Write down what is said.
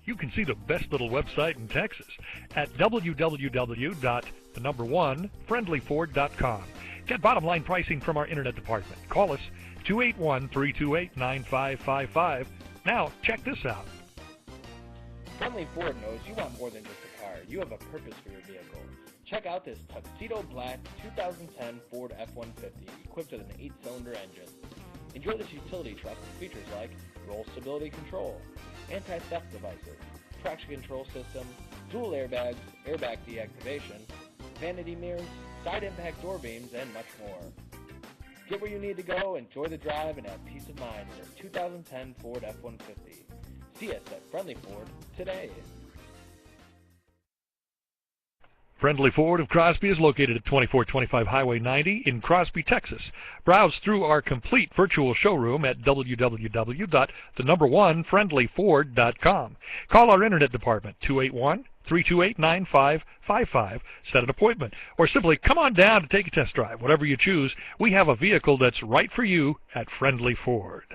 you can see the best little website in Texas at www.friendlyford.com. Get bottom line pricing from our internet department. Call us 281-328-9555. Now, check this out. Friendly Ford knows you want more than just a car. You have a purpose for your vehicle. Check out this tuxedo black 2010 Ford F-150 equipped with an 8-cylinder engine. Enjoy this utility truck with features like roll stability control, anti-theft devices, traction control system, dual airbags, airbag deactivation, vanity mirrors, side impact door beams, and much more. Get where you need to go, enjoy the drive, and have peace of mind in a 2010 Ford F-150. See us at Friendly Ford today. Friendly Ford of Crosby is located at 2425 Highway 90 in Crosby, Texas. Browse through our complete virtual showroom at www.1friendlyford.com. Call our internet department 281-328-9555. Set an appointment, or simply come on down to take a test drive. Whatever you choose, we have a vehicle that's right for you at Friendly Ford.